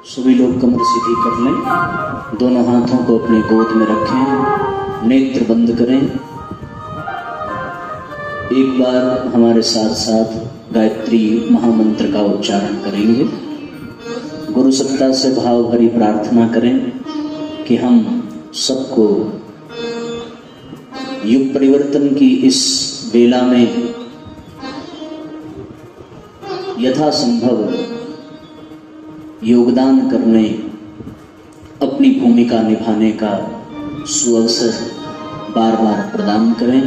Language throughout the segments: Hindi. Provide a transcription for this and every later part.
सभी लोग कमर सीधी कर लें, दोनों हाथों को अपने गोद में रखें, नेत्र बंद करें। एक बार हमारे साथ साथ गायत्री महामंत्र का उच्चारण करेंगे। गुरु सत्ता से भाव भरी प्रार्थना करें कि हम सबको युग परिवर्तन की इस बेला में यथासंभव योगदान करने, अपनी भूमिका निभाने का सुअवसर बार बार प्रदान करें।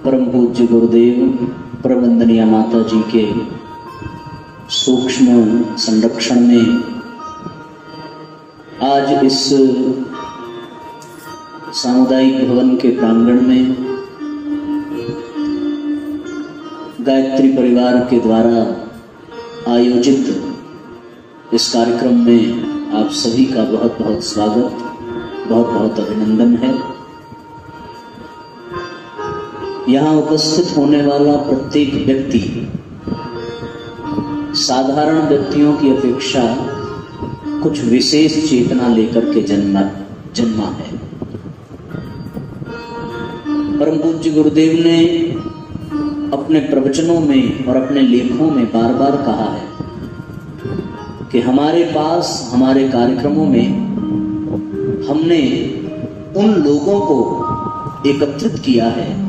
परम पूज्य गुरुदेव प्रबंधनीय माता जी के सूक्ष्म संरक्षण में आज इस सामुदायिक भवन के प्रांगण में गायत्री परिवार के द्वारा आयोजित इस कार्यक्रम में आप सभी का बहुत बहुत स्वागत, बहुत बहुत अभिनंदन है। यहाँ उपस्थित होने वाला प्रत्येक व्यक्ति साधारण व्यक्तियों की अपेक्षा कुछ विशेष चेतना लेकर के जन्मा है। परम पूज्य गुरुदेव ने अपने प्रवचनों में और अपने लेखों में बार बार कहा है कि हमारे पास, हमारे कार्यक्रमों में हमने उन लोगों को एकत्रित किया है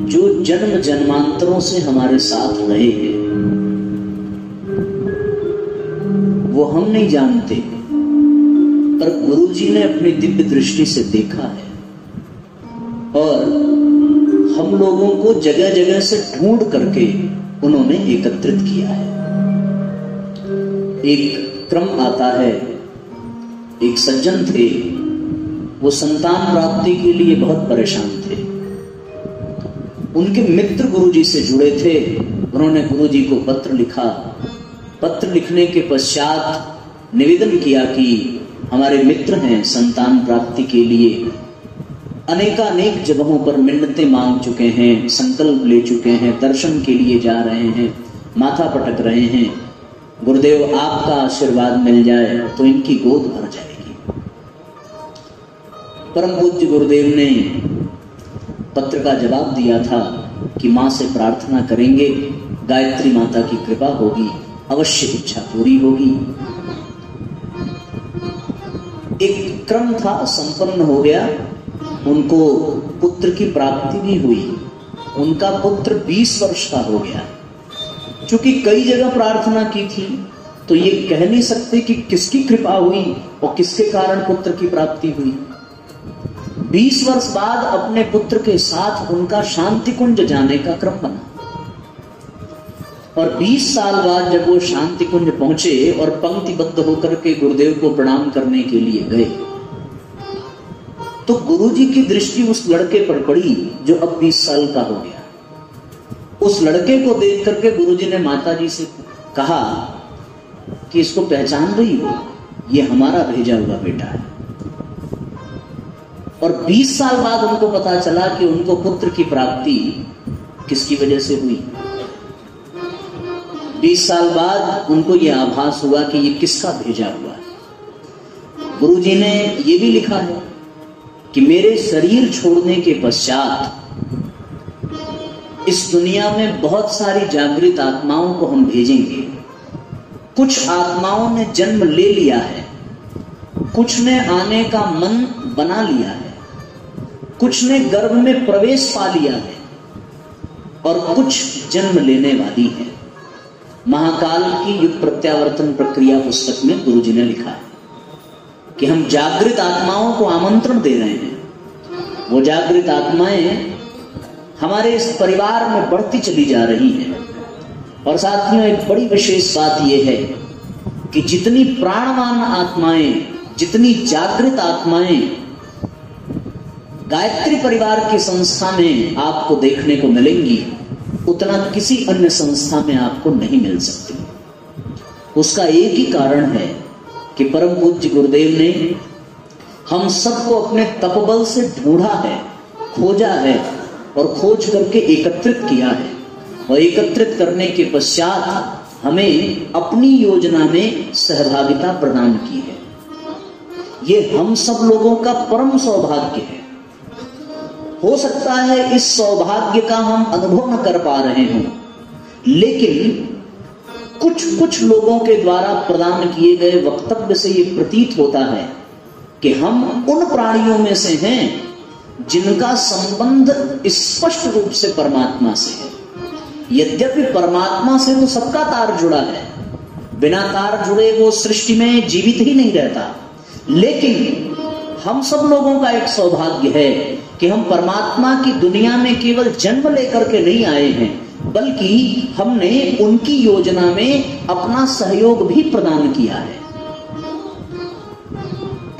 जो जन्म जन्मांतरों से हमारे साथ रहे हैं। वो हम नहीं जानते, पर गुरुजी ने अपनी दिव्य दृष्टि से देखा है और हम लोगों को जगह जगह से ढूंढ करके उन्होंने एकत्रित किया है। एक क्रम आता है, एक सज्जन थे, वो संतान प्राप्ति के लिए बहुत परेशान थे। उनके मित्र गुरुजी से जुड़े थे। उन्होंने गुरुजी को पत्र लिखा। पत्र लिखने के पश्चात निवेदन किया कि हमारे मित्र हैं, संतान प्राप्ति के लिए अनेकानेक जगहों पर मिन्नतें मांग चुके हैं, संकल्प ले चुके हैं, दर्शन के लिए जा रहे हैं, माथा पटक रहे हैं। गुरुदेव आपका आशीर्वाद मिल जाए तो इनकी गोद भर जाएगी। परम पूज्य गुरुदेव ने पत्र का जवाब दिया था कि मां से प्रार्थना करेंगे, गायत्री माता की कृपा होगी, अवश्य इच्छा पूरी होगी। एक क्रम था, संपन्न हो गया। उनको पुत्र की प्राप्ति भी हुई। उनका पुत्र 20 वर्ष का हो गया। चूंकि कई जगह प्रार्थना की थी तो ये कह नहीं सकते कि किसकी कृपा हुई और किसके कारण पुत्र की प्राप्ति हुई। 20 वर्ष बाद अपने पुत्र के साथ उनका शांति कुंज जाने का क्रम बना और 20 साल बाद जब वो शांति कुंज पहुंचे और पंक्तिबद्ध होकर के गुरुदेव को प्रणाम करने के लिए गए तो गुरुजी की दृष्टि उस लड़के पर पड़ी जो अब 20 साल का हो गया। उस लड़के को देख करके गुरुजी ने माताजी से कहा कि इसको पहचान रही हो, ये हमारा भेजा हुआ बेटा है। और 20 साल बाद उनको पता चला कि उनको पुत्र की प्राप्ति किसकी वजह से हुई। 20 साल बाद उनको यह आभास हुआ कि ये किसका भेजा हुआ है। गुरुजी ने ये भी लिखा है कि मेरे शरीर छोड़ने के पश्चात इस दुनिया में बहुत सारी जागृत आत्माओं को हम भेजेंगे। कुछ आत्माओं ने जन्म ले लिया है, कुछ ने आने का मन बना लिया है, कुछ ने गर्भ में प्रवेश पा लिया है और कुछ जन्म लेने वाली है। महाकाल की युग प्रत्यावर्तन प्रक्रिया पुस्तक में गुरुजी ने लिखा है। कि हम जागृत आत्माओं को आमंत्रण दे रहे हैं। वो जागृत आत्माएं हमारे इस परिवार में बढ़ती चली जा रही हैं। और साथियों, एक बड़ी विशेष बात यह है कि जितनी प्राणवान आत्माएं, जितनी जागृत आत्माएं गायत्री परिवार की संस्था में आपको देखने को मिलेंगी, उतना किसी अन्य संस्था में आपको नहीं मिल सकती। उसका एक ही कारण है कि परम पूज्य गुरुदेव ने हम सबको अपने तपबल से ढूंढा है, खोजा है और खोज करके एकत्रित किया है। और एकत्रित करने के पश्चात हमें अपनी योजना में सहभागिता प्रदान की है। ये हम सब लोगों का परम सौभाग्य है। हो सकता है इस सौभाग्य का हम अनुभव न कर पा रहे हों, लेकिन कुछ लोगों के द्वारा प्रदान किए गए वक्तव्य से ये प्रतीत होता है कि हम उन प्राणियों में से हैं जिनका संबंध स्पष्ट रूप से परमात्मा से है। यद्यपि परमात्मा से तो सबका तार जुड़ा है, बिना तार जुड़े वो सृष्टि में जीवित ही नहीं रहता, लेकिन हम सब लोगों का एक सौभाग्य है कि हम परमात्मा की दुनिया में केवल जन्म लेकर के नहीं आए हैं, बल्कि हमने उनकी योजना में अपना सहयोग भी प्रदान किया है।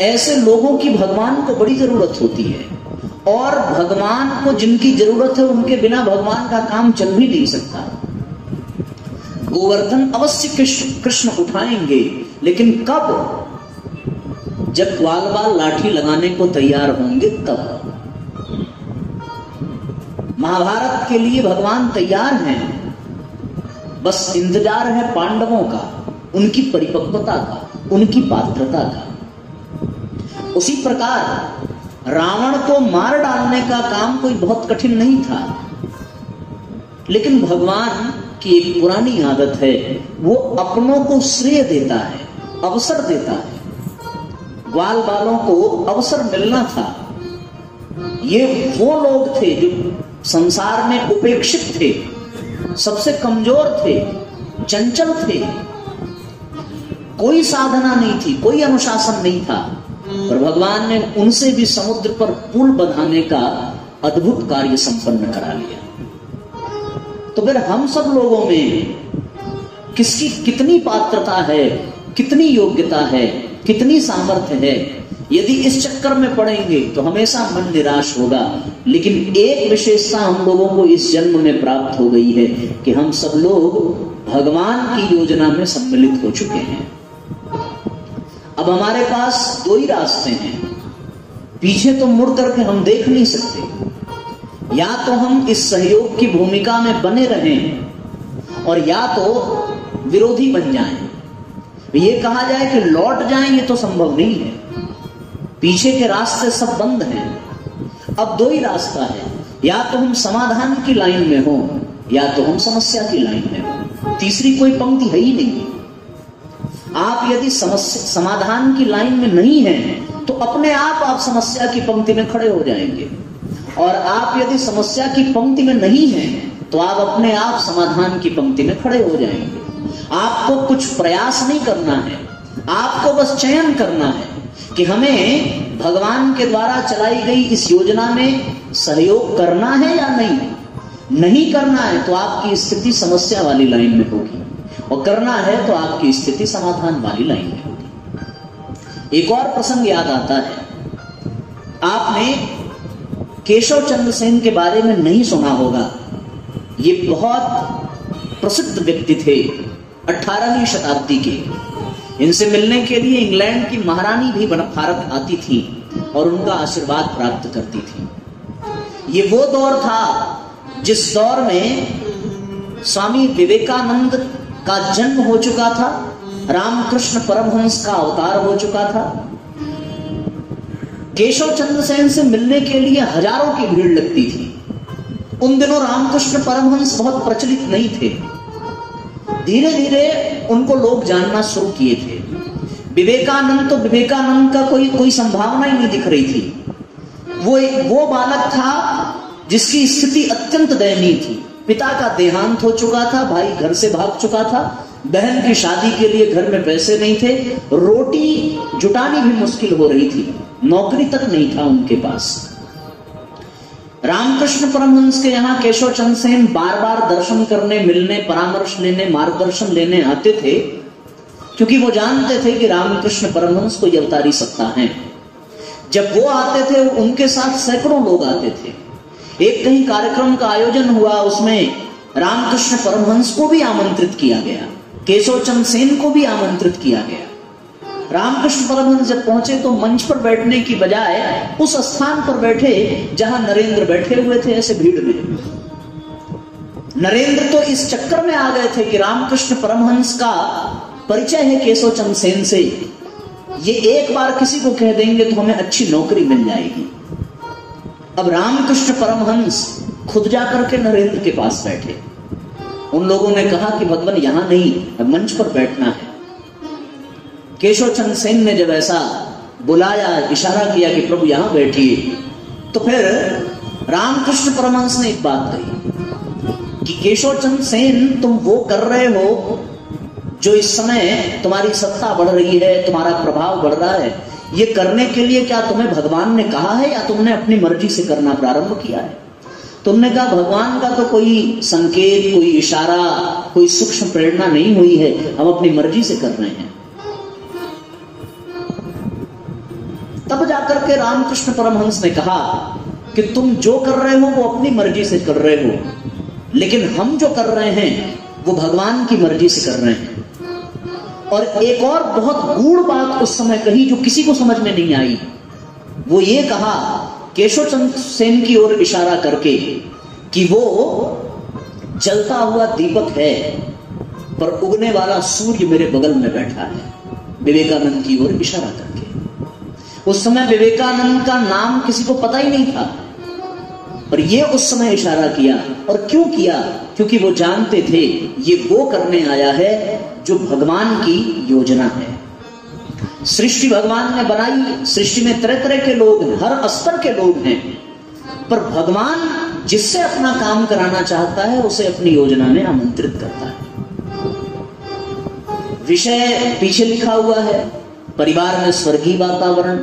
ऐसे लोगों की भगवान को बड़ी जरूरत होती है, और भगवान को जिनकी जरूरत है उनके बिना भगवान का काम चल भी नहीं सकता। गोवर्धन अवश्य कृष्ण उठाएंगे, लेकिन कब? जब ग्वाल बाल लाठी लगाने को तैयार होंगे तब। महाभारत के लिए भगवान तैयार हैं, बस इंतजार है पांडवों का, उनकी परिपक्वता का, उनकी पात्रता का। उसी प्रकार रावण को मार डालने का काम कोई बहुत कठिन नहीं था, लेकिन भगवान की एक पुरानी आदत है, वो अपनों को श्रेय देता है, अवसर देता है। ग्वाल बालों को अवसर मिलना था। ये वो लोग थे जो संसार में उपेक्षित थे, सबसे कमजोर थे, चंचल थे, कोई साधना नहीं थी, कोई अनुशासन नहीं था, और भगवान ने उनसे भी समुद्र पर पुल बंधाने का अद्भुत कार्य संपन्न करा लिया। तो फिर हम सब लोगों में किसकी कितनी पात्रता है, कितनी योग्यता है, कितनी सामर्थ्य है? यदि इस चक्कर में पड़ेंगे तो हमेशा मन निराश होगा। लेकिन एक विशेषता हम लोगों को इस जन्म में प्राप्त हो गई है कि हम सब लोग भगवान की योजना में सम्मिलित हो चुके हैं। अब हमारे पास दो ही रास्ते हैं, पीछे तो मुड़ करके हम देख नहीं सकते। या तो हम इस सहयोग की भूमिका में बने रहें, और या तो विरोधी बन जाएं। ये कहा जाए कि लौट जाएं, ये तो संभव नहीं है। पीछे के रास्ते सब बंद हैं। अब दो ही रास्ता है, या तो हम समाधान की लाइन में हो, या तो हम समस्या की लाइन में हो। तीसरी कोई पंक्ति है ही नहीं। आप यदि समाधान की लाइन में नहीं हैं, तो अपने आप समस्या की पंक्ति में खड़े हो जाएंगे, और आप यदि समस्या की पंक्ति में नहीं हैं, तो आप अपने आप समाधान की पंक्ति में खड़े हो जाएंगे। आपको कुछ प्रयास नहीं करना है, आपको बस चयन करना है कि हमें भगवान के द्वारा चलाई गई इस योजना में सहयोग करना है या नहीं। नहीं करना है तो आपकी स्थिति समस्या वाली लाइन में होगी, और करना है तो आपकी स्थिति समाधान वाली लाइन में होगी। एक और प्रसंग याद आता है, आपने केशव चंद्र सेन के बारे में नहीं सुना होगा। ये बहुत प्रसिद्ध व्यक्ति थे, 18वीं शताब्दी के। इनसे मिलने के लिए इंग्लैंड की महारानी भी भारत आती थी और उनका आशीर्वाद प्राप्त करती थी। ये वो दौर था जिस दौर में स्वामी विवेकानंद का जन्म हो चुका था, रामकृष्ण परमहंस का अवतार हो चुका था। केशव चंद्र सेन से मिलने के लिए हजारों की भीड़ लगती थी। उन दिनों रामकृष्ण परमहंस बहुत प्रचलित नहीं थे। धीरे धीरे उनको लोग जानना शुरू किए थे। विवेकानंद का कोई संभावना ही नहीं दिख रही थी। वो बालक था जिसकी स्थिति अत्यंत दयनीय थी। पिता का देहांत हो चुका था, भाई घर से भाग चुका था, बहन की शादी के लिए घर में पैसे नहीं थे, रोटी जुटानी भी मुश्किल हो रही थी, नौकरी तक नहीं था उनके पास। रामकृष्ण परमहंस के यहाँ केशव चंद्र सेन बार बार दर्शन करने, मिलने, परामर्श लेने, मार्गदर्शन लेने आते थे, क्योंकि वो जानते थे कि रामकृष्ण परमहंस कोई अवतारी सत्ता है। जब वो आते थे उनके साथ सैकड़ों लोग आते थे। एक कहीं कार्यक्रम का आयोजन हुआ, उसमें रामकृष्ण परमहंस को भी आमंत्रित किया गया, केशव चंद्र सेन को भी आमंत्रित किया गया। रामकृष्ण परमहंस जब पहुंचे तो मंच पर बैठने की बजाय उस स्थान पर बैठे जहां नरेंद्र बैठे हुए थे, ऐसे भीड़ में। नरेंद्र तो इस चक्कर में आ गए थे कि रामकृष्ण परमहंस का परिचय है केशव चंद्र सेन से, ये एक बार किसी को कह देंगे तो हमें अच्छी नौकरी मिल जाएगी। अब रामकृष्ण परमहंस खुद जाकर के नरेंद्र के पास बैठे। उन लोगों ने कहा कि भगवान यहां नहीं, मंच पर बैठना है। केशव चंद्र सेन ने जब ऐसा बुलाया, इशारा किया कि प्रभु यहां बैठिए, तो फिर रामकृष्ण परमहंस ने एक बात कही कि केशव चंद्र सेन, तुम वो कर रहे हो जो इस समय तुम्हारी सत्ता बढ़ रही है, तुम्हारा प्रभाव बढ़ रहा है, ये करने के लिए क्या तुम्हें भगवान ने कहा है या तुमने अपनी मर्जी से करना प्रारंभ किया है? तुमने कहा भगवान का तो कोई संकेत, कोई इशारा, कोई सूक्ष्म प्रेरणा नहीं हुई है, हम अपनी मर्जी से कर रहे हैं। तब जाकर के रामकृष्ण परमहंस ने कहा कि तुम जो कर रहे हो वो अपनी मर्जी से कर रहे हो, लेकिन हम जो कर रहे हैं वो भगवान की मर्जी से कर रहे हैं। और एक और बहुत गूढ़ बात उस समय कही जो किसी को समझ में नहीं आई। वो ये कहा केशव चंद्र सेन की ओर इशारा करके कि वो जलता हुआ दीपक है पर उगने वाला सूर्य मेरे बगल में बैठा है, विवेकानंद की ओर इशारा करके। उस समय विवेकानंद का नाम किसी को पता ही नहीं था, पर ये उस समय इशारा किया। और क्यों किया? क्योंकि वो जानते थे ये वो करने आया है जो भगवान की योजना है। सृष्टि भगवान ने बनाई, सृष्टि में तरह तरह के लोग हैं, हर स्तर के लोग हैं, पर भगवान जिससे अपना काम कराना चाहता है उसे अपनी योजना में आमंत्रित करता है। विषय पीछे लिखा हुआ है, परिवार में स्वर्गीय वातावरण।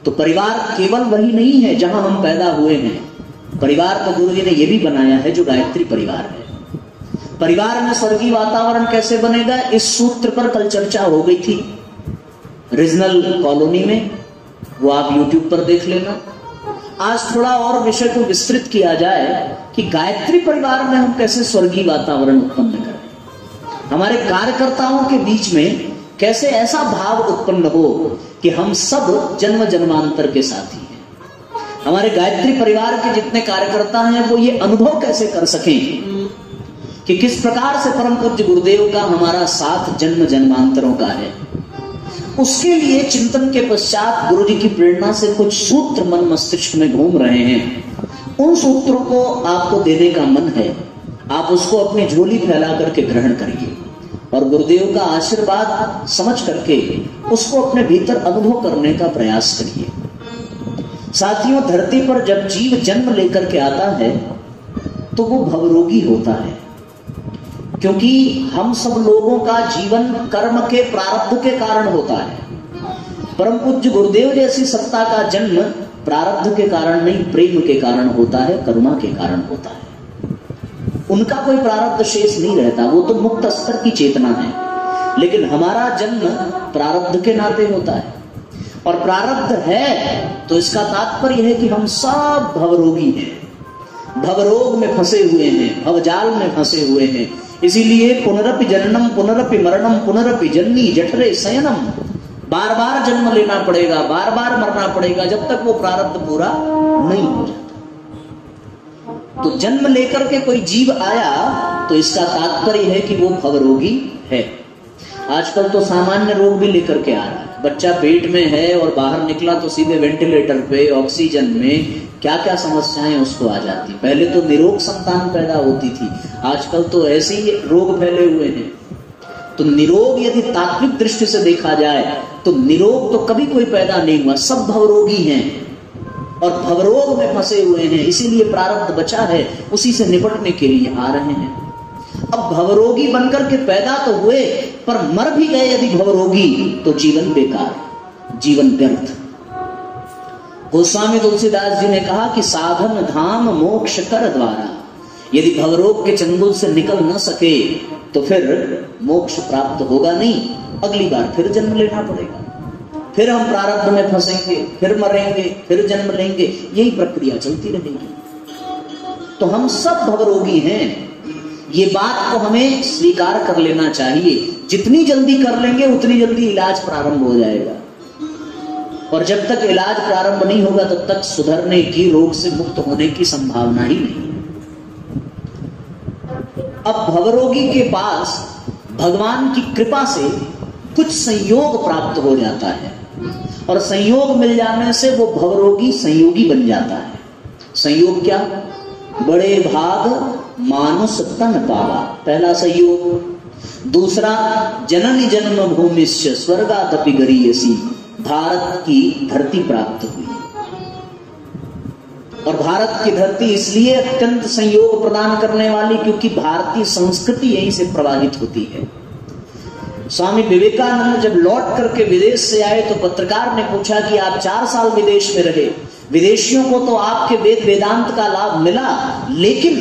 तो परिवार केवल वही नहीं है जहां हम पैदा हुए हैं, परिवार तो गुरु जी ने यह भी बनाया है जो गायत्री परिवार है। परिवार में स्वर्गीय वातावरण कैसे बनेगा, इस सूत्र पर कल चर्चा हो गई थी रीजनल कॉलोनी में, वो आप YouTube पर देख लेना। आज थोड़ा और विषय को विस्तृत किया जाए कि गायत्री परिवार में हम कैसे स्वर्गीय वातावरण उत्पन्न करें, हमारे कार्यकर्ताओं के बीच में कैसे ऐसा भाव उत्पन्न हो कि हम सब जन्म जन्मांतर के साथी हैं। हमारे गायत्री परिवार के जितने कार्यकर्ता हैं वो ये अनुभव कैसे कर सकें कि किस प्रकार से परम पूज्य गुरुदेव का हमारा साथ जन्म जन्मांतरों का है। उसके लिए चिंतन के पश्चात गुरु जी की प्रेरणा से कुछ सूत्र मन मस्तिष्क में घूम रहे हैं। उन सूत्रों को आपको देने का मन है, आप उसको अपनी झोली फैला करके ग्रहण करिए और गुरुदेव का आशीर्वाद समझ करके उसको अपने भीतर अनुभव करने का प्रयास करिए। साथियों, धरती पर जब जीव जन्म लेकर के आता है तो वो भवरोगी होता है, क्योंकि हम सब लोगों का जीवन कर्म के प्रारब्ध के कारण होता है। परम पूज्य गुरुदेव जैसी सत्ता का जन्म प्रारब्ध के कारण नहीं, प्रेम के कारण होता है, करुणा के कारण होता है। उनका कोई प्रारब्ध शेष नहीं रहता, वो तो मुक्त स्तर की चेतना है। लेकिन हमारा जन्म प्रारब्ध के नाते होता है, और प्रारब्ध है तो इसका तात्पर्य है कि हम सब भवरोगी हैं, भवरोग में फंसे हुए हैं, भवजाल में फंसे हुए हैं। इसीलिए पुनरपि जननम पुनरपि मरणम पुनरपि जननी जठरे शयनम, बार बार जन्म लेना पड़ेगा, बार बार मरना पड़ेगा जब तक वो प्रारब्ध पूरा नहीं हो जाता। तो जन्म लेकर के कोई जीव आया तो इसका तात्पर्य है कि वो भवरोगी है। आजकल तो सामान्य रोग भी लेकर के आ रहा है, बच्चा पेट में है और बाहर निकला तो सीधे वेंटिलेटर पे, ऑक्सीजन में, क्या क्या समस्याएं उसको आ जाती। पहले तो निरोग संतान पैदा होती थी, आजकल तो ऐसे ही रोग फैले हुए हैं। तो निरोग यदि तात्विक दृष्टि से देखा जाए तो निरोग तो कभी कोई पैदा नहीं हुआ, सब भवरोगी हैं और भवरोग में फंसे हुए हैं। इसीलिए प्रारब्ध बचा है, उसी से निपटने के लिए आ रहे हैं। अब भवरोगी बनकर के पैदा तो हुए, पर मर भी गए यदि भवरोगी तो जीवन बेकार, जीवन व्यर्थ। गोस्वामी तुलसीदास जी ने कहा कि साधन धाम मोक्ष कर द्वारा, यदि भवरोग के चंगुल से निकल न सके तो फिर मोक्ष प्राप्त होगा नहीं, अगली बार फिर जन्म लेना पड़ेगा, फिर हम प्रारब्ध में फंसेंगे, फिर मरेंगे, फिर जन्म लेंगे, यही प्रक्रिया चलती रहेगी। तो हम सब भवरोगी हैं, ये बात को हमें स्वीकार कर लेना चाहिए। जितनी जल्दी कर लेंगे उतनी जल्दी इलाज प्रारंभ हो जाएगा, और जब तक इलाज प्रारंभ नहीं होगा तब तक सुधरने की, रोग से मुक्त होने की संभावना ही नहीं। अब भवरोगी के पास भगवान की कृपा से कुछ संयोग प्राप्त हो जाता है, और संयोग मिल जाने से वो भवरोगी संयोगी बन जाता है। संयोग क्या? बड़े भाग मानुष तन पावा, पहला संयोग। दूसरा, जननी जन्म भूमिश्च स्वर्गादपि गरीयसी, भारत की धरती प्राप्त हुई। और भारत की धरती इसलिए अत्यंत संयोग प्रदान करने वाली क्योंकि भारतीय संस्कृति यहीं से प्रवाहित होती है। स्वामी विवेकानंद जब लौट करके विदेश से आए तो पत्रकार ने पूछा कि आप 4 साल विदेश में रहे, विदेशियों को तो आपके वेद वेदांत का लाभ मिला, लेकिन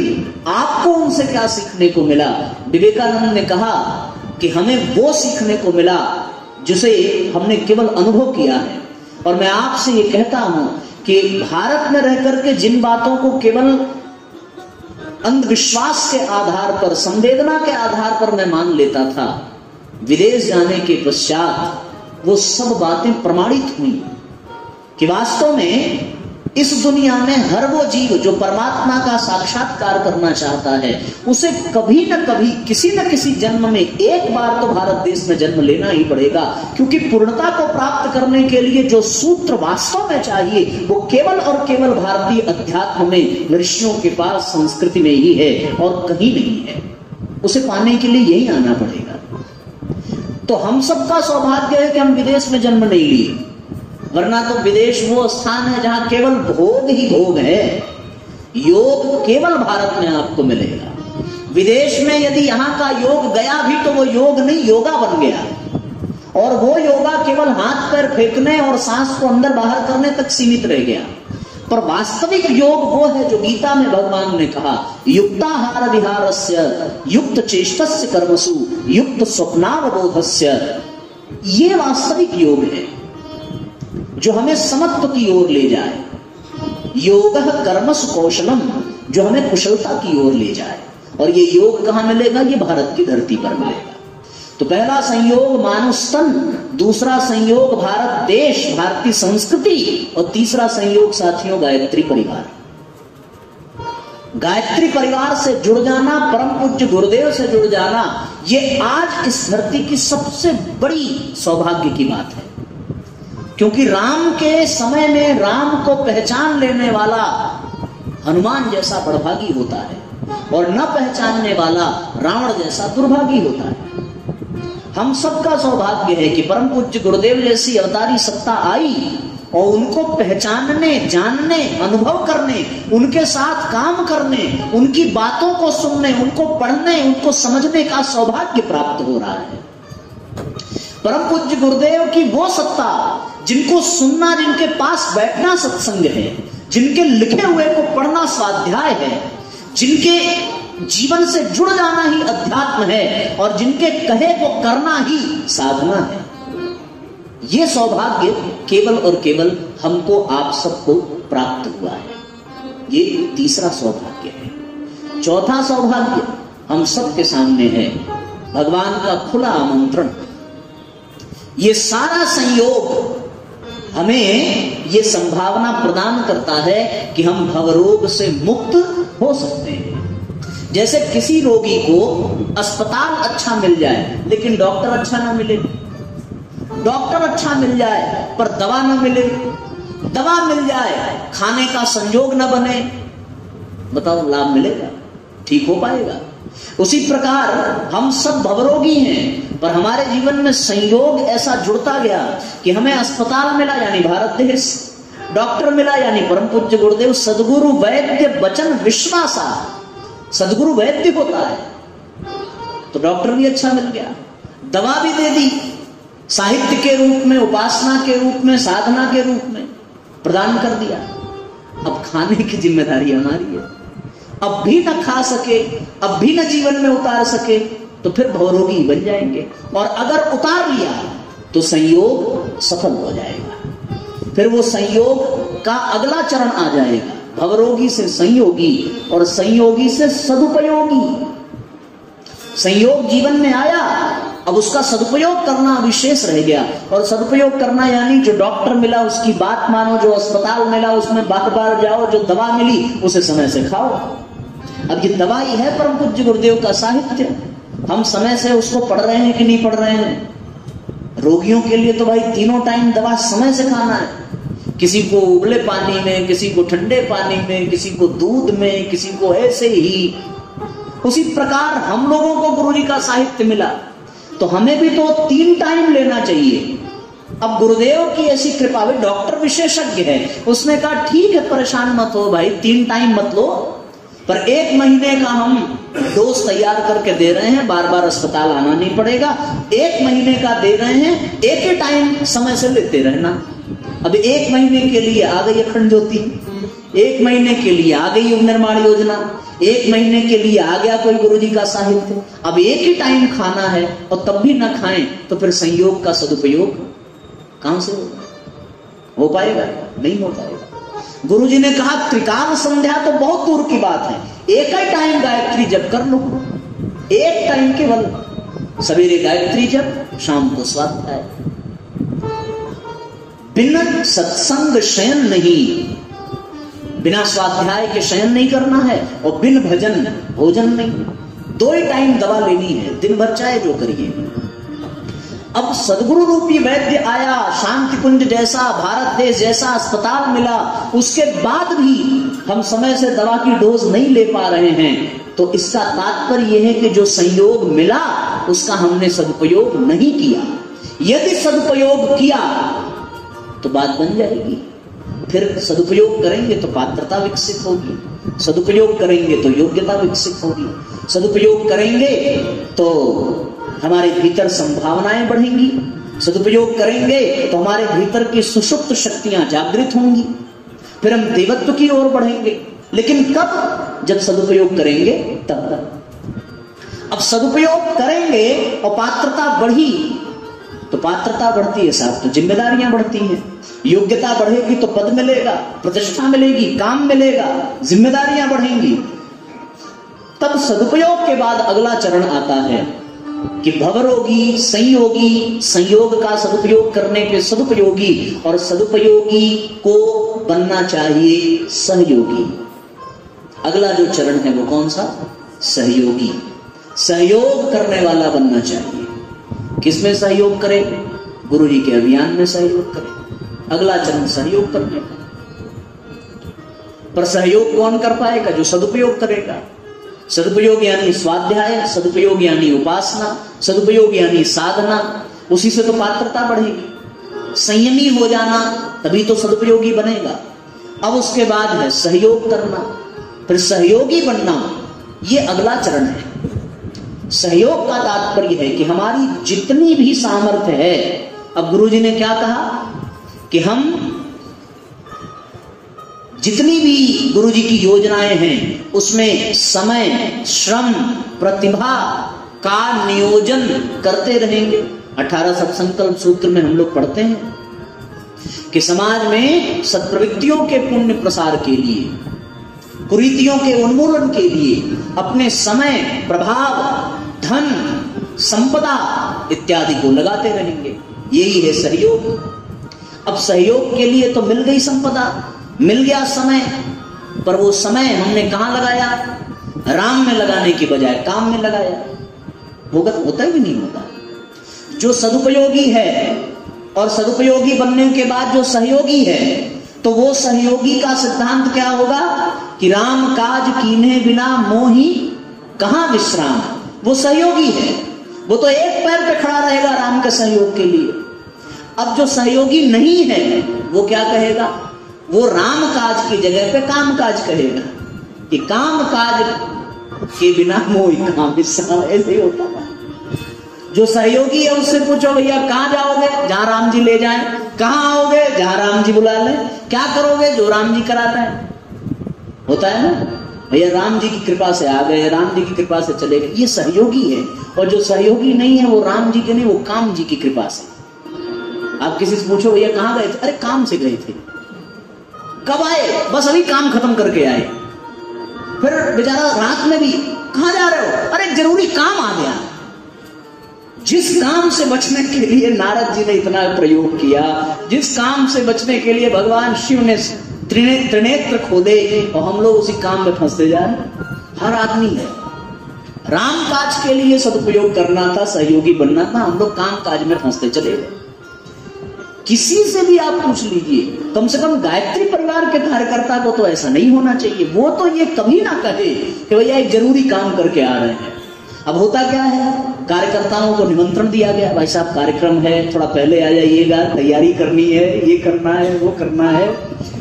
आपको उनसे क्या सीखने को मिला? विवेकानंद ने कहा कि हमें वो सीखने को मिला जिसे हमने केवल अनुभव किया है। और मैं आपसे ये कहता हूं कि भारत में रह करके जिन बातों को केवल अंधविश्वास के आधार पर, संवेदना के आधार पर मैं मान लेता था, विदेश जाने के पश्चात वो सब बातें प्रमाणित हुई कि वास्तव में इस दुनिया में हर वो जीव जो परमात्मा का साक्षात्कार करना चाहता है उसे कभी न कभी, किसी न किसी जन्म में एक बार तो भारत देश में जन्म लेना ही पड़ेगा, क्योंकि पूर्णता को प्राप्त करने के लिए जो सूत्र वास्तव में चाहिए वो केवल और केवल भारतीय अध्यात्म में, ऋषियों के पास, संस्कृति में ही है और कहीं नहीं है। उसे पाने के लिए यही आना पड़ेगा। तो हम सबका सौभाग्य है कि हम विदेश में जन्म नहीं लिए, वरना तो विदेश वो स्थान है जहां केवल भोग ही भोग है। योग केवल भारत में आपको मिलेगा। विदेश में यदि यहाँ का योग गया भी तो वो योग नहीं, योगा बन गया, और वो योगा केवल हाथ पैर फेंकने और सांस को अंदर बाहर करने तक सीमित रह गया। पर वास्तविक योग वो है जो गीता में भगवान ने कहा, युक्ताहार विहारस्य युक्त चेष्टस्य कर्मसु युक्त स्वप्नावबोधस्य। ये वास्तविक योग है जो हमें समत्व की ओर ले जाए, योगः कर्मसु कौशलम, जो हमें कुशलता की ओर ले जाए। और ये योग कहां मिलेगा? ये भारत की धरती पर मिलेगा। तो पहला संयोग मानुष तन, दूसरा संयोग भारत देश, भारतीय संस्कृति, और तीसरा संयोग साथियों गायत्री परिवार। गायत्री परिवार से जुड़ जाना, परम पूज्य गुरुदेव से जुड़ जाना, ये आज इस धरती की सबसे बड़ी सौभाग्य की बात है। क्योंकि राम के समय में राम को पहचान लेने वाला हनुमान जैसा बड़भागी होता है, और न पहचानने वाला रावण जैसा दुर्भागी होता है। हम सबका सौभाग्य है कि परम पूज्य गुरुदेव जैसी अवतारी सत्ता आई, और उनको पहचानने, जानने, अनुभव करने, उनके साथ काम करने, उनकी बातों को सुनने, उनको पढ़ने, उनको समझने का सौभाग्य प्राप्त हो रहा है। परम पूज्य गुरुदेव की वो सत्ता जिनको सुनना, जिनके पास बैठना सत्संग है, जिनके लिखे हुए को पढ़ना स्वाध्याय है, जिनके जीवन से जुड़ जाना ही अध्यात्म है, और जिनके कहे को करना ही साधना है। ये सौभाग्य केवल और केवल हमको, आप सबको प्राप्त हुआ है। ये तीसरा सौभाग्य है। चौथा सौभाग्य हम सबके सामने है, भगवान का खुला आमंत्रण। ये सारा संयोग हमें ये संभावना प्रदान करता है कि हम भवरोग से मुक्त हो सकते हैं। जैसे किसी रोगी को अस्पताल अच्छा मिल जाए लेकिन डॉक्टर अच्छा ना मिले, डॉक्टर अच्छा मिल जाए पर दवा ना मिले, दवा मिल जाए खाने का संयोग ना बने, बताओ लाभ मिलेगा? ठीक हो पाएगा? उसी प्रकार हम सब भवरोगी हैं, पर हमारे जीवन में संयोग ऐसा जुड़ता गया कि हमें अस्पताल मिला यानी भारत देश, डॉक्टर मिला यानी परम पूज्य गुरुदेव, सदगुरु वैद्य वचन विश्वासा। सदगुरु वैद्य होता है, तो डॉक्टर भी अच्छा मिल गया, दवा भी दे दी, साहित्य के रूप में, उपासना के रूप में, साधना के रूप में प्रदान कर दिया। अब खाने की जिम्मेदारी हमारी है। अब भी न खा सके, अब भी न जीवन में उतार सके तो फिर भवरोगी बन जाएंगे, और अगर उतार लिया तो संयोग सफल हो जाएगा। फिर वो संयोग का अगला चरण आ जाएगा, भवरोगी से संयोगी और संयोगी से सदुपयोगी। संयोग जीवन में आया, अब उसका सदुपयोग करना विशेष रह गया। और सदुपयोग करना यानी जो डॉक्टर मिला उसकी बात मानो, जो अस्पताल मिला उसमें बार बार जाओ, जो दवा मिली उसे समय से खाओ। अब ये दवा ही है परम पूज्य गुरुदेव का साहित्य। हम समय से उसको पढ़ रहे हैं कि नहीं पढ़ रहे हैं? रोगियों के लिए तो भाई तीनों टाइम दवा समय से खाना है। किसी को उबले पानी में, किसी को ठंडे पानी में, किसी को दूध में, किसी को ऐसे ही। उसी प्रकार हम लोगों को गुरुजी का साहित्य मिला तो हमें भी तो 3 टाइम लेना चाहिए। अब गुरुदेव की ऐसी कृपा, भाई डॉक्टर विशेषज्ञ है, उसने कहा ठीक है परेशान मत हो भाई, 3 टाइम मत लो, पर 1 महीने का हम डोज तैयार करके दे रहे हैं, बार बार अस्पताल आना नहीं पड़ेगा। 1 महीने का दे रहे हैं, एक ही टाइम समय से लेते रहना। अब 1 महीने के लिए आ गई अखंड ज्योति, 1 महीने के लिए आ गई युग निर्माण योजना, 1 महीने के लिए आ गया कोई गुरुजी का साहित्य। अब एक ही टाइम खाना है और तब भी ना खाएं तो फिर संयोग का सदुपयोग कहां से होगा? हो पाएगा? नहीं हो पाएगा। गुरुजी ने कहा त्रिकाल संध्या तो बहुत दूर की बात है, एक ही टाइम गायत्री जप कर लो, एक टाइम केवल, सवेरे गायत्री जप, शाम को स्वाध्याय। बिना सत्संग शयन नहीं, बिना स्वाध्याय के शयन नहीं करना है, और बिन भजन भोजन नहीं। 2 ही टाइम दवा लेनी है, दिन भर चाहे जो करिए। अब सदगुरु रूपी वैद्य आया, शांति कुंज जैसा, भारत देश जैसा अस्पताल मिला, उसके बाद भी हम समय से दवा की डोज नहीं ले पा रहे हैं, तो इसका तात्पर्य यह है कि जो संयोग मिला उसका हमने सदुपयोग नहीं किया। यदि सदुपयोग किया तो बात बन जाएगी। फिर सदुपयोग करेंगे तो पात्रता विकसित होगी, सदुपयोग करेंगे तो योग्यता विकसित होगी, सदुपयोग करेंगे तो हमारे भीतर संभावनाएं बढ़ेंगी, सदुपयोग करेंगे तो हमारे भीतर की सुषुप्त शक्तियां जागृत होंगी, फिर हम देवत्व की ओर बढ़ेंगे। लेकिन कब? जब सदुपयोग करेंगे तब। अब सदुपयोग करेंगे और पात्रता बढ़ी तो पात्रता बढ़ती है साहब तो जिम्मेदारियां बढ़ती हैं, योग्यता बढ़ेगी तो पद मिलेगा, प्रतिष्ठा मिलेगी, काम मिलेगा, जिम्मेदारियां बढ़ेंगी। तब सदुपयोग के बाद अगला चरण आता है कि भवरोगी, संयोगी, संयोग का सदुपयोग करने के सदुपयोगी, और सदुपयोगी को बनना चाहिए सहयोगी। अगला जो चरण है वो कौन सा? सहयोगी। सहयोग करने वाला बनना चाहिए। किसमें सहयोग करे? गुरु जी के अभियान में सहयोग करे। अगला चरण सहयोग करने का। पर सहयोग कौन कर पाएगा? जो सदुपयोग करेगा। सदुपयोग यानी स्वाध्याय, सदुपयोग यानी उपासना, सदुपयोग यानी साधना, उसी से तो पात्रता बढ़ेगी। संयमी हो जाना तभी तो सदुपयोगी बनेगा। अब उसके बाद है सहयोग करना, फिर सहयोगी बनना, ये अगला चरण है। सहयोग का तात्पर्य है कि हमारी जितनी भी सामर्थ्य है, अब गुरुजी ने क्या कहा कि हम जितनी भी गुरुजी की योजनाएं हैं उसमें समय, श्रम, प्रतिभा का नियोजन करते रहेंगे। 18 सत्संकल्प सूत्र में हम लोग पढ़ते हैं कि समाज में सत्प्रवृत्तियों के पुण्य प्रसार के लिए, कुरीतियों के उन्मूलन के लिए अपने समय, प्रभाव, धन, संपदा इत्यादि को लगाते रहेंगे। यही है सहयोग। अब सहयोग के लिए तो मिल गई संपदा, मिल गया समय, पर वो समय हमने कहां लगाया? राम में लगाने की बजाय काम में लगाया। होगा? होता ही नहीं होता। जो सदुपयोगी है और सदुपयोगी बनने के बाद जो सहयोगी है, तो वो सहयोगी का सिद्धांत क्या होगा कि राम काज कीन्हे बिना मोहि कहां विश्राम। वो सहयोगी है, वो तो एक पैर पे खड़ा रहेगा राम के सहयोग के लिए। अब जो सहयोगी नहीं है वो क्या कहेगा? वो राम काज की जगह पे काम काज कहेगा कि काम काज के बिना मोह काम, ऐसे ही होता है। जो सहयोगी है उससे पूछो भैया कहाँ जाओगे, जहां राम जी ले जाएं। कहाँ आओगे, जहां राम जी बुला लें। क्या करोगे, जो राम जी कराता है। होता है ना भैया, राम जी की कृपा से आ गए, राम जी की कृपा से चले गए, ये सहयोगी है। और जो सहयोगी नहीं है वो राम जी के नहीं, वो काम जी की कृपा से। आप किसी से पूछो भैया कहाँ गए थे, अरे काम से गए थे। कब आए, बस अभी काम खत्म करके आए। फिर बेचारा रात में भी कहाँ जा रहे हो, अरे जरूरी काम आ गया। जिस काम से बचने के लिए नारद जी ने इतना प्रयोग किया, जिस काम से बचने के लिए भगवान शिव ने त्रिनेत्र खोले, और हम लोग उसी काम में फंसते जा रहे। हर आदमी है, राम काज के लिए सदुपयोग करना था, सहयोगी बनना था, हम लोग काम काज में फंसते चले गए। किसी से भी आप पूछ लीजिए, कम से कम गायत्री परिवार के कार्यकर्ता को तो ऐसा नहीं होना चाहिए। वो तो ये कभी ना कहे कि भैया एक जरूरी काम करके आ रहे हैं। अब होता क्या है, कार्यकर्ताओं को निमंत्रण दिया गया, भाई साहब कार्यक्रम है, थोड़ा पहले आ जाइएगा, तैयारी करनी है, ये करना है, वो करना है।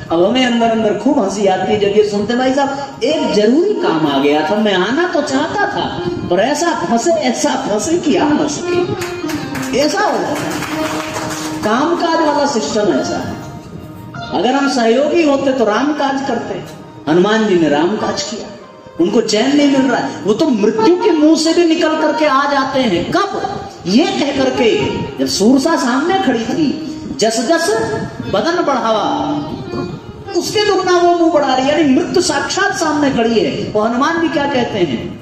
अब हमें अंदर अंदर खूब हंसी आती है जब ये सुनते, भाई साहब एक जरूरी काम आ गया था, मैं आना तो चाहता था, पर ऐसा फंसे कि आ न सके। ऐसा हो जाता है, कामकाज वाला सिस्टम ऐसा है। अगर हम सहयोगी होते तो राम काज करते। हनुमान जी ने राम काज किया, उनको चैन नहीं मिल रहा है, वो तो मृत्यु के मुंह से भी निकल करके आ जाते हैं। कब, ये कह करके जब सूरसा सामने खड़ी थी, जस जस बदन बढ़ावा, उसके दुगना वो मुंह बढ़ा रही है, यानी मृत्यु साक्षात सामने खड़ी है। और हनुमान जी क्या कहते हैं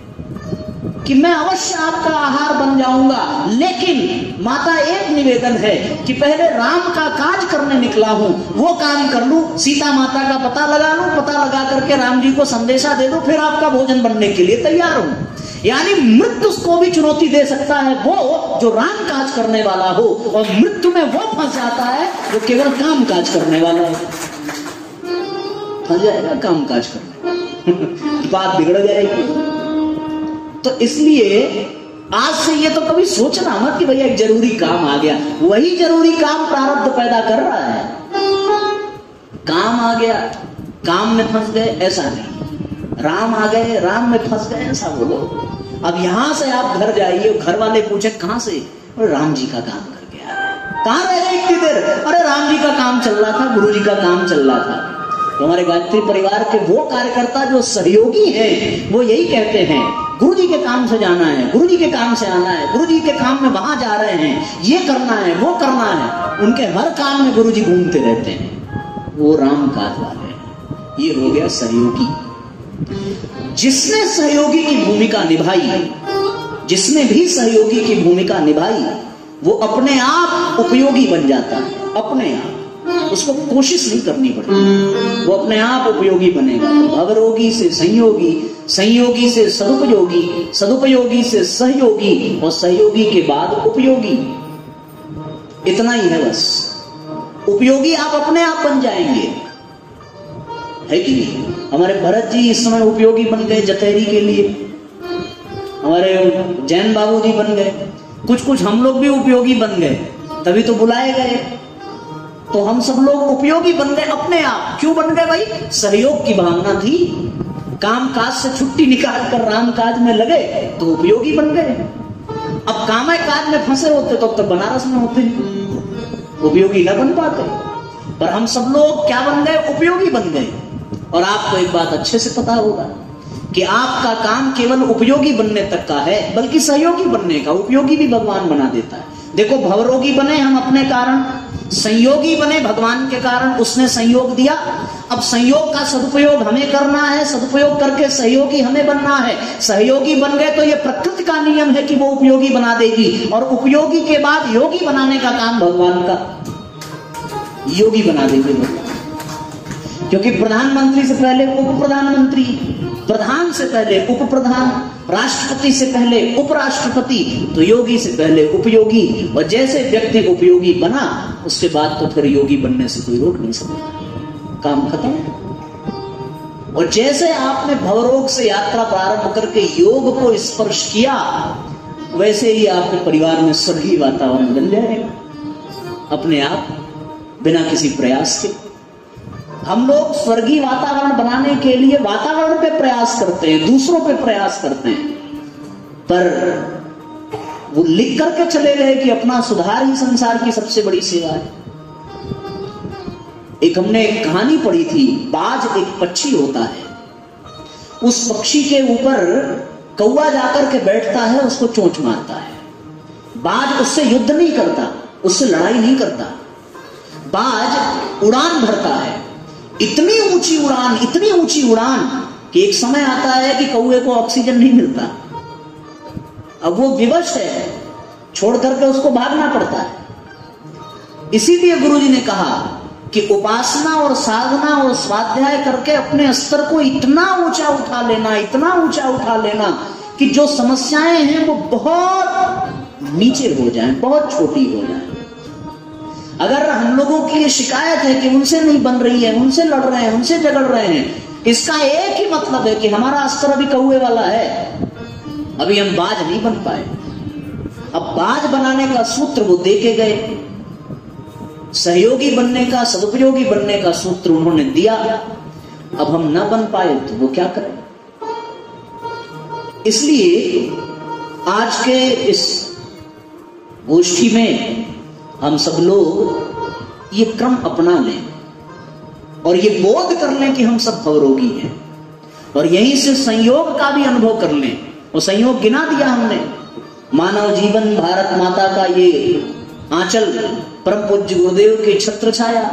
कि मैं अवश्य आपका आहार बन जाऊंगा, लेकिन माता एक निवेदन है कि पहले राम का काज करने निकला हूं, वो काम कर लूं, सीता माता का पता लगा लूं, पता लगा करके राम जी को संदेशा दे दूं, फिर आपका भोजन बनने के लिए तैयार हूं। यानी मृत्यु को भी चुनौती दे सकता है वो जो राम काज करने वाला हो, और मृत्यु में वो फंस जाता है जो केवल काम काज करने वाला है। फंस जाएगा काम काज करने बात बिगड़ जाएगी। तो इसलिए आज से ये तो कभी सोचना मत कि भैया एक जरूरी काम आ गया, वही जरूरी काम प्रारब्ध पैदा कर रहा है। काम आ गया, काम में फंस गए, ऐसा नहीं। राम आ गए, राम में फंस गए, ऐसा बोलो। अब यहां से आप घर जाइए, घर वाले पूछे कहां से, अरे राम जी का काम कर गया। कहां रह गए इतनी देर, अरे राम जी का काम चल रहा था, गुरु जी का काम चल रहा था। तो हमारे गायत्री परिवार के वो कार्यकर्ता जो सहयोगी हैं, वो यही कहते हैं, गुरु जी के काम से जाना है, गुरु जी के काम से आना है, गुरु जी के काम में वहां जा रहे हैं, ये करना है, वो करना है। उनके हर काम में गुरु जी घूमते रहते हैं, वो राम काज वाले हैं। ये हो गया सहयोगी। जिसने सहयोगी की भूमिका निभाई, जिसने भी सहयोगी की भूमिका निभाई, वो अपने आप उपयोगी बन जाता है। अपने आप, उसको कोशिश नहीं करनी पड़ती, वो अपने आप उपयोगी बनेगा। भवरोगी से संयोगी, संयोगी से सदुपयोगी, सदुपयोगी से सहयोगी, और सहयोगी के बाद उपयोगी। इतना ही है बस। उपयोगी आप अपने आप बन जाएंगे, है कि नहीं। हमारे भरत जी इस समय उपयोगी बन गए जतेरी के लिए, हमारे जैन बाबू जी बन गए, कुछ हम लोग भी उपयोगी बन गए, तभी तो बुलाए गए। तो हम सब लोग उपयोगी बन गए अपने आप। क्यों बन गए भाई, सहयोग की भावना थी। काम काज से छुट्टी निकाल कर राम काज में लगे तो उपयोगी बन गए। अब काम काज में फंसे होते तो अब तक बनारस में होते, उपयोगी न बन पाते। पर हम सब लोग क्या बन गए, उपयोगी बन गए। और आपको एक बात अच्छे से पता होगा कि आपका काम केवल उपयोगी बनने तक का है, बल्कि सहयोगी बनने का। उपयोगी भी भगवान बना देता है। देखो, भवरोगी बने हम अपने कारण, संयोगी बने भगवान के कारण, उसने संयोग दिया। अब संयोग का सदुपयोग हमें करना है, सदुपयोग करके सहयोगी हमें बनना है। सहयोगी बन गए तो ये प्रकृति का नियम है कि वो उपयोगी बना देगी, और उपयोगी के बाद योगी बनाने का काम भगवान का, योगी बना देंगे भगवान। क्योंकि प्रधानमंत्री से पहले उप प्रधानमंत्री, प्रधान से पहले उप प्रधान, राष्ट्रपति से पहले उपराष्ट्रपति, तो योगी से पहले उपयोगी। और जैसे व्यक्ति उपयोगी बना, उसके बाद तो फिर योगी बनने से कोई रोक नहीं सकता, काम खत्म। और जैसे आपने भवरोग से यात्रा प्रारंभ करके योग को स्पर्श किया, वैसे ही आपके परिवार में स्वर्गीय वातावरण बन जाएगा अपने आप, बिना किसी प्रयास के। हम लोग स्वर्गीय वातावरण बनाने के लिए वातावरण पे प्रयास करते हैं, दूसरों पे प्रयास करते हैं, पर वो लिख करके चले गए कि अपना सुधार ही संसार की सबसे बड़ी सेवा है। एक हमने एक कहानी पढ़ी थी, बाज एक पक्षी होता है, उस पक्षी के ऊपर कौवा जाकर के बैठता है, उसको चोंच मारता है। बाज उससे युद्ध नहीं करता, उससे लड़ाई नहीं करता, बाज उड़ान भरता है, इतनी ऊंची उड़ान कि एक समय आता है कि कौवे को ऑक्सीजन नहीं मिलता। अब वो विवश है, छोड़ करके उसको भागना पड़ता है। इसीलिए गुरुजी ने कहा कि उपासना और साधना और स्वाध्याय करके अपने स्तर को इतना ऊंचा उठा लेना कि जो समस्याएं हैं वो बहुत नीचे हो जाएं, बहुत छोटी हो जाएं। अगर हम लोगों की ये शिकायत है कि उनसे नहीं बन रही है, उनसे लड़ रहे हैं, उनसे झगड़ रहे हैं, इसका एक ही मतलब है कि हमारा स्तर अभी कौवे वाला है, अभी हम बाज नहीं बन पाए। अब बाज बनाने का सूत्र वो दे के गए, सहयोगी बनने का, सदुपयोगी बनने का सूत्र उन्होंने दिया। अब हम ना बन पाए तो वो क्या करें। इसलिए आज के इस गोष्ठी में हम सब लोग ये क्रम अपना लें और ये बोध कर लें कि हम सब भवरोगी हैं, और यहीं से संयोग का भी अनुभव कर लें। और संयोग गिना दिया हमने, मानव जीवन भारत माता का ये आंचल, परम पूज्य गुरुदेव की छत्र छाया।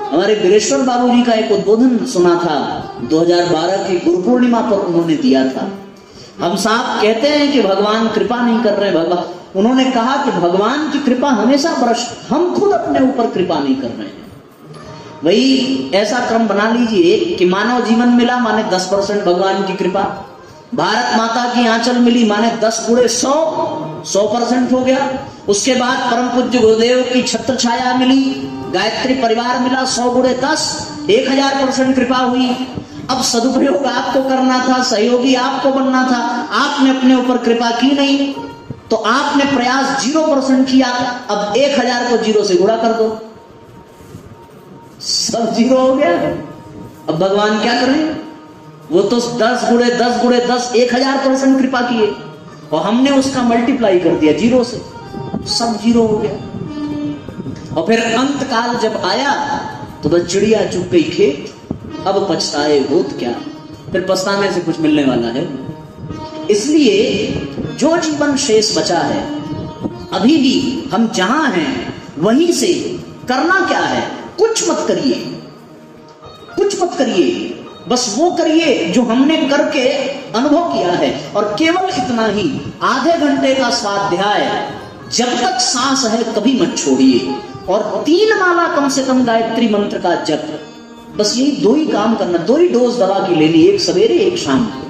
हमारे वीरेश्वर बाबू जी का एक उद्बोधन सुना था 2012 की गुरु पूर्णिमा पर, उन्होंने दिया था। हम साहब कहते हैं कि भगवान कृपा नहीं कर रहे, भगवान, उन्होंने कहा कि भगवान की कृपा हमेशा बरस, हम खुद अपने ऊपर कृपा नहीं कर रहे हैं। वही ऐसा क्रम बना लीजिए कि मानव जीवन मिला माने 10% भगवान की कृपा, भारत माता की आंचल मिली माने 10 गुणे 100% हो गया। उसके बाद परम पूज्य गुरुदेव की छत्र छाया मिली, गायत्री परिवार मिला 100 गुणे 10, 1000% कृपा हुई। अब सदुपयोग आपको करना था, सहयोगी आपको बनना था, आपने अपने ऊपर कृपा की नहीं, तो आपने प्रयास 0% किया। अब 1000 को 0 से गुणा कर दो, सब 0 हो गया। अब भगवान क्या करें, वो तो 10 गुणे 10 गुणे 10 1000% कृपा किए, और हमने उसका मल्टीप्लाई कर दिया 0 से, सब 0 हो गया। और फिर अंत काल जब आया तो बस चिड़िया चुग गई खेत, अब पछताए होत क्या, फिर पछताने से कुछ मिलने वाला है। इसलिए जो जीवन शेष बचा है, अभी भी हम जहां हैं वहीं से करना क्या है, कुछ मत करिए, बस वो करिए जो हमने करके अनुभव किया है। और केवल इतना ही, आधे घंटे का स्वाध्याय, जब तक सांस है कभी मत छोड़िए, और 3 माला कम से कम गायत्री मंत्र का जप, बस यही 2 ही काम करना, 2 ही डोज दवा की लेनी, एक सवेरे एक शाम को,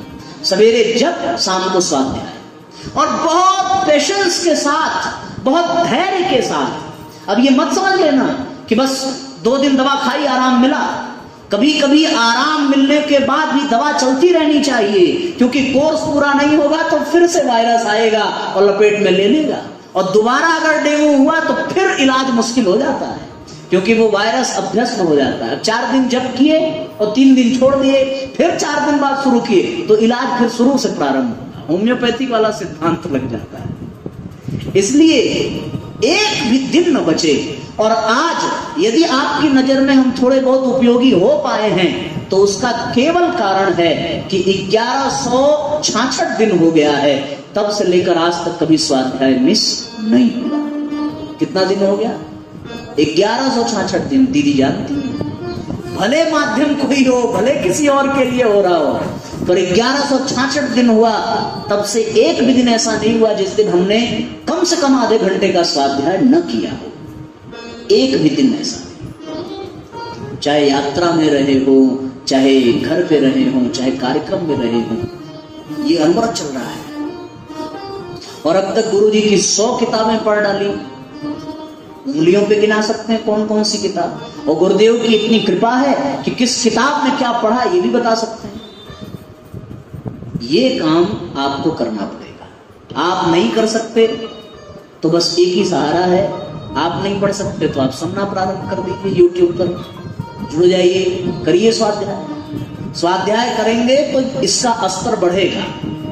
सवेरे जप, शाम को स्वाध्याय, और बहुत पेशेंस के साथ, बहुत धैर्य के साथ। अब ये मत समझ लेना कि बस 2 दिन दवा खाई आराम मिला, कभी कभी आराम मिलने के बाद भी दवा चलती रहनी चाहिए, क्योंकि कोर्स पूरा नहीं होगा तो फिर से वायरस आएगा और लपेट में ले लेगा, और दोबारा अगर डेंगू हुआ तो फिर इलाज मुश्किल हो जाता है, क्योंकि वो वायरस अभ्यस्त हो जाता है। 4 दिन जप किए और 3 दिन छोड़ दिए, फिर 4 दिन बाद शुरू किए तो इलाज फिर शुरू से प्रारंभ होगा, होम्योपैथिक वाला सिद्धांत लग जाता है। इसलिए एक भी दिन न बचे। और आज यदि आपकी नजर में हम थोड़े बहुत उपयोगी हो पाए हैं तो उसका केवल कारण है कि 1166 दिन हो गया है, तब से लेकर आज तक कभी स्वाध्याय मिस नहीं हुआ। कितना दिन हो गया? 1166 दिन। दीदी जानती है, भले माध्यम कोई हो, भले किसी और के लिए हो रहा हो, पर 1166 दिन हुआ, तब से एक भी दिन ऐसा नहीं हुआ जिस दिन हमने कम से कम आधे घंटे का स्वाध्याय न किया हो। एक भी दिन ऐसा नहीं, चाहे यात्रा में रहे हो, चाहे घर पे रहे हो, चाहे कार्यक्रम में रहे हो, ये अनवरत चल रहा है। और अब तक गुरुजी की 100 किताबें पढ़ डाली, उंगलियों पे गिना सकते हैं कौन कौन सी किताब, और गुरुदेव की इतनी कृपा है कि किस किताब में क्या पढ़ा ये भी बता सकते हैं। ये काम आपको करना पड़ेगा। आप नहीं कर सकते तो बस एक ही सहारा है, आप नहीं पढ़ सकते तो आप सुनना प्रारंभ कर दीजिए YouTube पर, जुड़ जाइए, करिए स्वाध्याय। स्वाध्याय करेंगे तो इसका स्तर बढ़ेगा,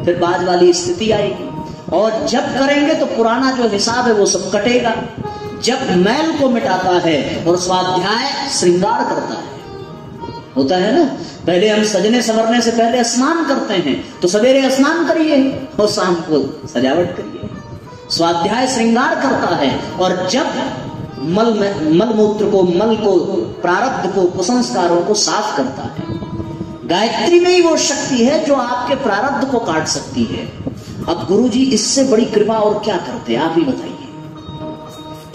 फिर बाज वाली स्थिति आएगी। और जब करेंगे तो पुराना जो हिसाब है वो सब कटेगा। जब मैल को मिटाता है और स्वाध्याय श्रृंगार करता है, होता है ना, पहले हम सजने संवरने से पहले स्नान करते हैं, तो सवेरे स्नान करिए और शाम को सजावट करिए। स्वाध्याय श्रृंगार करता है, और जब मल मूत्र को, मल को, प्रारब्ध को, कुसंस्कारों को साफ करता है। गायत्री में ही वो शक्ति है जो आपके प्रारब्ध को काट सकती है। अब गुरुजी इससे बड़ी कृपा और क्या करते, आप ही बताइए।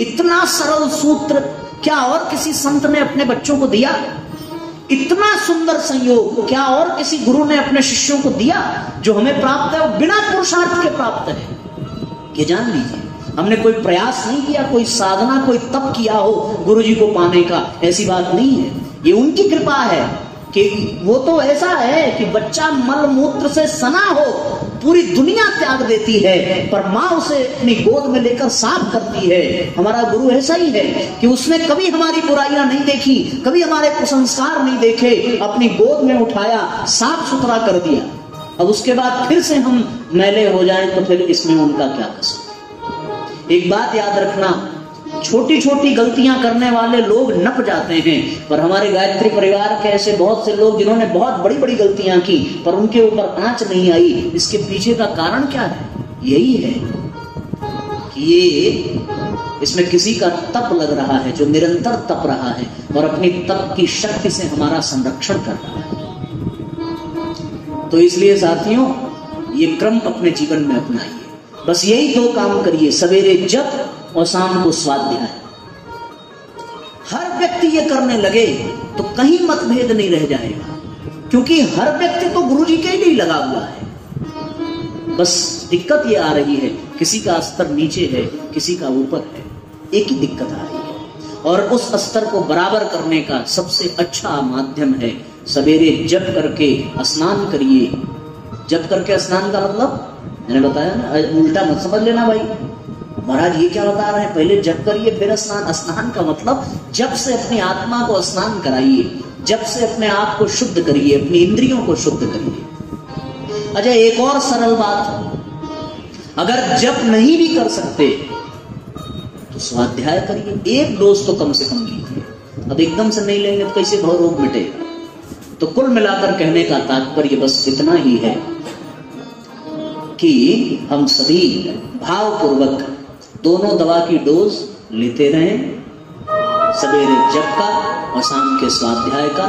इतना सरल सूत्र क्या और किसी संत ने अपने बच्चों को दिया? इतना सुंदर संयोग क्या और किसी गुरु ने अपने शिष्यों को दिया? जो हमें प्राप्त है वो बिना पुरुषार्थ के प्राप्त है। ये जान लीजिए, हमने कोई प्रयास नहीं किया, कोई साधना, कोई तप किया हो गुरुजी को पाने का, ऐसी बात नहीं है। ये उनकी कृपा है कि वो तो ऐसा है कि बच्चा मल मूत्र से सना हो, पूरी दुनिया त्याग देती है, पर माँ उसे अपनी गोद में लेकर साफ करती है। हमारा गुरु ऐसा ही है कि उसने कभी हमारी बुराइयां नहीं देखी, कभी हमारे कुसंस्कार नहीं देखे, अपनी गोद में उठाया, साफ सुथरा कर दिया। अब उसके बाद फिर से हम मैले हो जाएं तो फिर इसमें उनका क्या कसूर। एक बात याद रखना, छोटी छोटी गलतियां करने वाले लोग नप जाते हैं, पर हमारे गायत्री परिवार के ऐसे बहुत से लोग जिन्होंने बहुत बड़ी बड़ी गलतियां की पर उनके ऊपर आंच नहीं आई। इसके पीछे का कारण क्या है? यही है कि ये इसमें किसी का तप लग रहा है, जो निरंतर तप रहा है और अपनी तप की शक्ति से हमारा संरक्षण कर रहा है। तो इसलिए साथियों, ये क्रम अपने जीवन में अपनाइए। बस यही दो काम करिए, सवेरे जप और शाम को स्वाध्याय। हर व्यक्ति ये करने लगे तो कहीं मतभेद नहीं रह जाएगा, क्योंकि हर व्यक्ति तो गुरुजी के लिए लगा हुआ है। बस दिक्कत ये आ रही है, किसी का स्तर नीचे है, किसी का ऊपर है, एक ही दिक्कत आ रही है। और उस स्तर को बराबर करने का सबसे अच्छा माध्यम है सवेरे जप करके स्नान करिए। जप करके स्नान का मतलब मैंने बताया ना, उल्टा मत समझ लेना भाई, महाराज ये क्या बता रहे हैं, पहले जप करिए फिर स्नान। स्नान का मतलब जप से अपनी आत्मा को स्नान कराइए, जप से अपने आप को शुद्ध करिए, अपनी इंद्रियों को शुद्ध करिए। अच्छा, एक और सरल बात, अगर जप नहीं भी कर सकते तो स्वाध्याय करिए, एक डोज तो कम से कम लीजिए। अब एकदम से नहीं लेंगे तो कैसे भव रोग मिटेगा। तो कुल मिलाकर कहने का तात्पर्य बस इतना ही है कि हम सभी भावपूर्वक दोनों दवा की डोज लेते रहें, सवेरे जप का और शाम के स्वाध्याय का,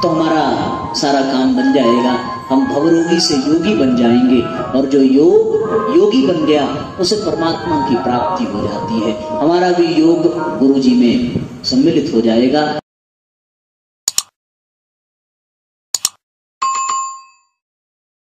तो हमारा सारा काम बन जाएगा। हम भवरोगी से योगी बन जाएंगे, और जो योगी बन गया उसे परमात्मा की प्राप्ति हो जाती है। हमारा भी योग गुरुजी में सम्मिलित हो जाएगा।